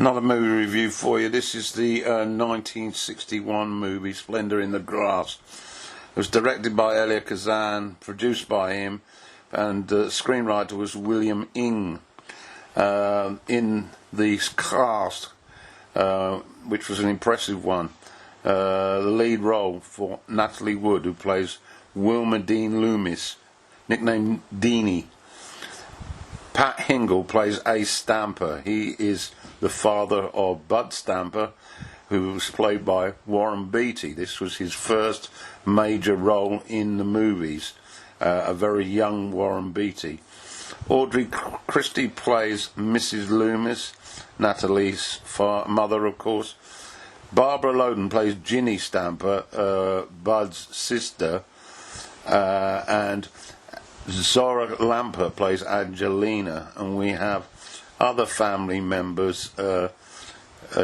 Another movie review for you. This is the 1961 movie Splendour in the Grass. It was directed by Elia Kazan, produced by him, and the screenwriter was William Ing. In the cast, which was an impressive one, the lead role for Natalie Wood, who plays Wilma Dean Loomis, nicknamed Deanie. Pat Hingle plays Ace Stamper. He is the father of Bud Stamper, who was played by Warren Beatty. This was his first major role in the movies, a very young Warren Beatty. Audrey Christie plays Mrs. Loomis, Natalie's mother, of course. Barbara Loden plays Ginny Stamper, Bud's sister, and Zora Lamper plays Angelina, and we have other family members.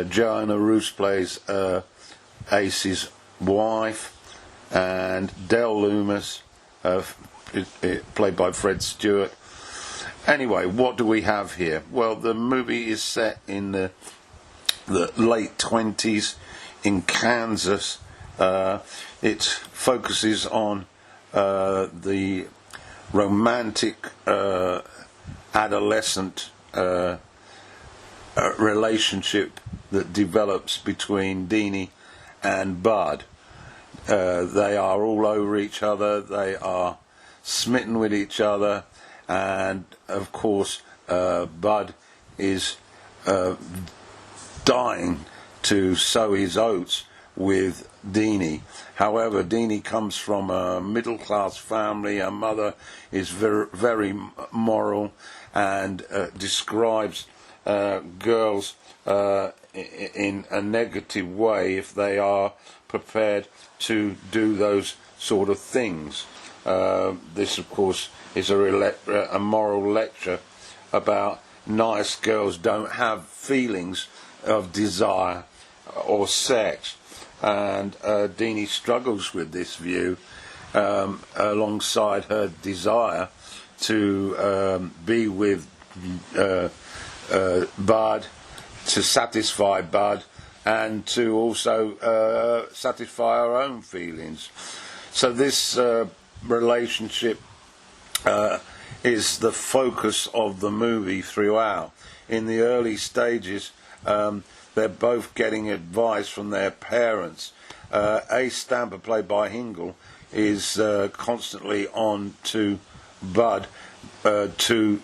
Joanna Roos plays Ace's wife, and Dell Loomis, played by Fred Stewart. Anyway, what do we have here? Well, the movie is set in the late 20s in Kansas. It focuses on the romantic adolescent relationship that develops between Deanie and Bud. They are all over each other, they are smitten with each other, and of course Bud is dying to sow his oats with Deanie. However, Deanie comes from a middle-class family. Her mother is very, very moral and describes girls in a negative way if they are prepared to do those sort of things. This, of course, is a moral lecture about nice girls don't have feelings of desire or sex. And Deanie struggles with this view alongside her desire to be with Bud, to satisfy Bud, and to also satisfy her own feelings. So this relationship is the focus of the movie throughout. In the early stages, they're both getting advice from their parents. Ace Stamper, played by Hingle, is constantly on to Bud to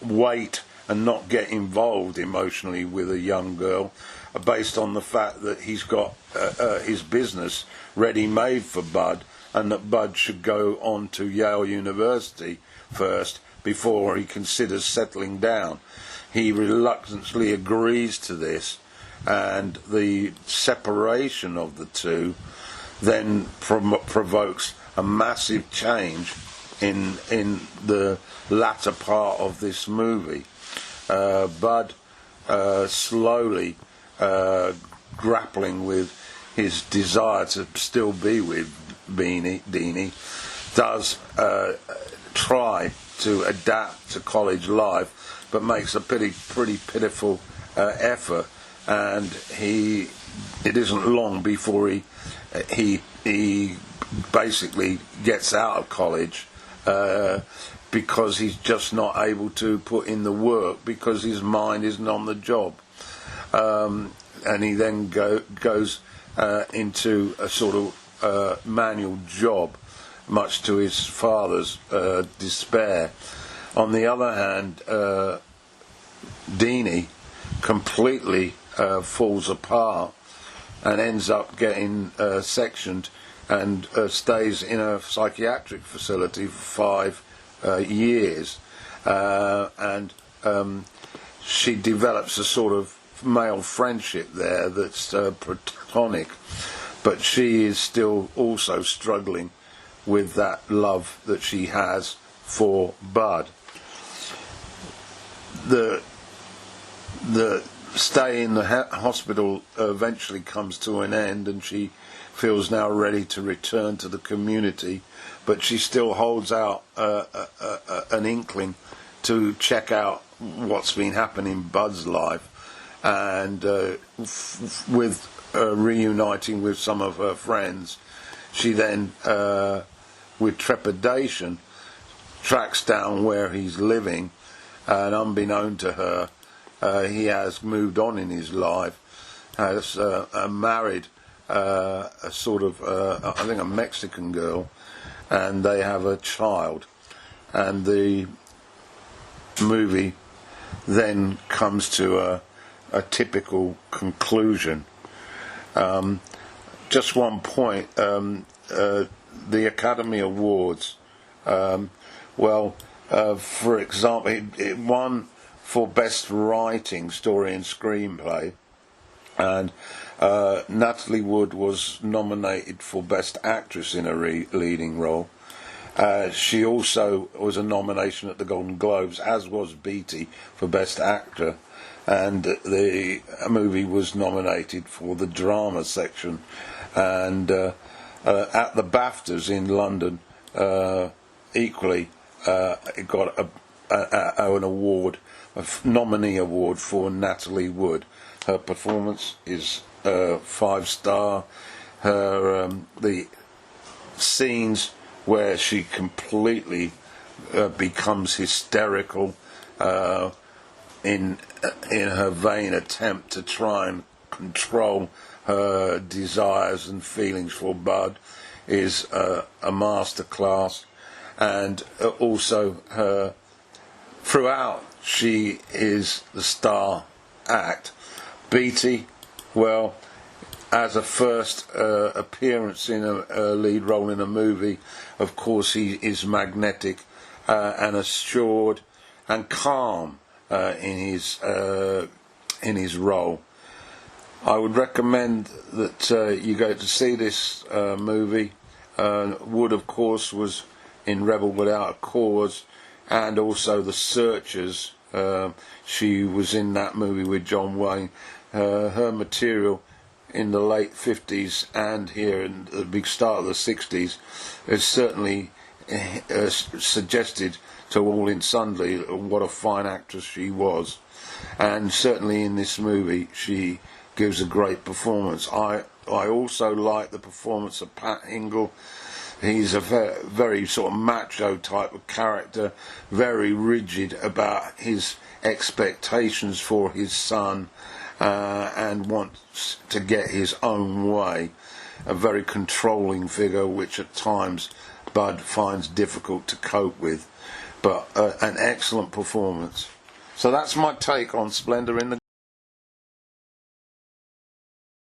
wait and not get involved emotionally with a young girl, based on the fact that he's got his business ready-made for Bud, and that Bud should go on to Yale University first before he considers settling down. He reluctantly agrees to this, and the separation of the two then provokes a massive change in the latter part of this movie. Bud slowly grappling with his desire to still be with Deanie, does try to adapt to college life, but makes a pretty pitiful effort. And it isn't long before he basically gets out of college because he's just not able to put in the work because his mind isn't on the job. And he then goes into a sort of manual job, much to his father's despair. On the other hand, Deanie completely falls apart and ends up getting sectioned and stays in a psychiatric facility for 5 years, and she develops a sort of male friendship there that's platonic, but she is still also struggling with that love that she has for Bud. The stay in the hospital eventually comes to an end, and she feels now ready to return to the community, but she still holds out an inkling to check out what's been happening in Bud's life, and with reuniting with some of her friends, she then, with trepidation, tracks down where he's living, and unbeknown to her, he has moved on in his life, has married a sort of, I think, a Mexican girl, and they have a child. And the movie then comes to a typical conclusion. Just one point, the Academy Awards, for example, it won for Best Writing, Story and Screenplay, and Natalie Wood was nominated for Best Actress in a leading role. She also was a nomination at the Golden Globes, as was Beatty, for Best Actor, and the movie was nominated for the drama section. And at the BAFTAs in London, equally, it got an award, a nominee award for Natalie Wood. Her performance is 5-star. Her the scenes where she completely becomes hysterical in her vain attempt to try and control her desires and feelings for Bud is a masterclass. And also her throughout, she is the star act. Beatty, well, as a first appearance in a lead role in a movie, of course he is magnetic and assured and calm in his role. I would recommend that you go to see this movie. Wood, of course, was in Rebel Without a Cause, and also The Searchers. She was in that movie with John Wayne. Her material in the late 50s and here in the big start of the 60s has certainly suggested to all in sundry what a fine actress she was, and certainly in this movie she gives a great performance. I also like the performance of Pat Hingle. He's a very sort of macho type of character, very rigid about his expectations for his son, and wants to get his own way. A very controlling figure, which at times Bud finds difficult to cope with, but an excellent performance. So that's my take on Splendour in the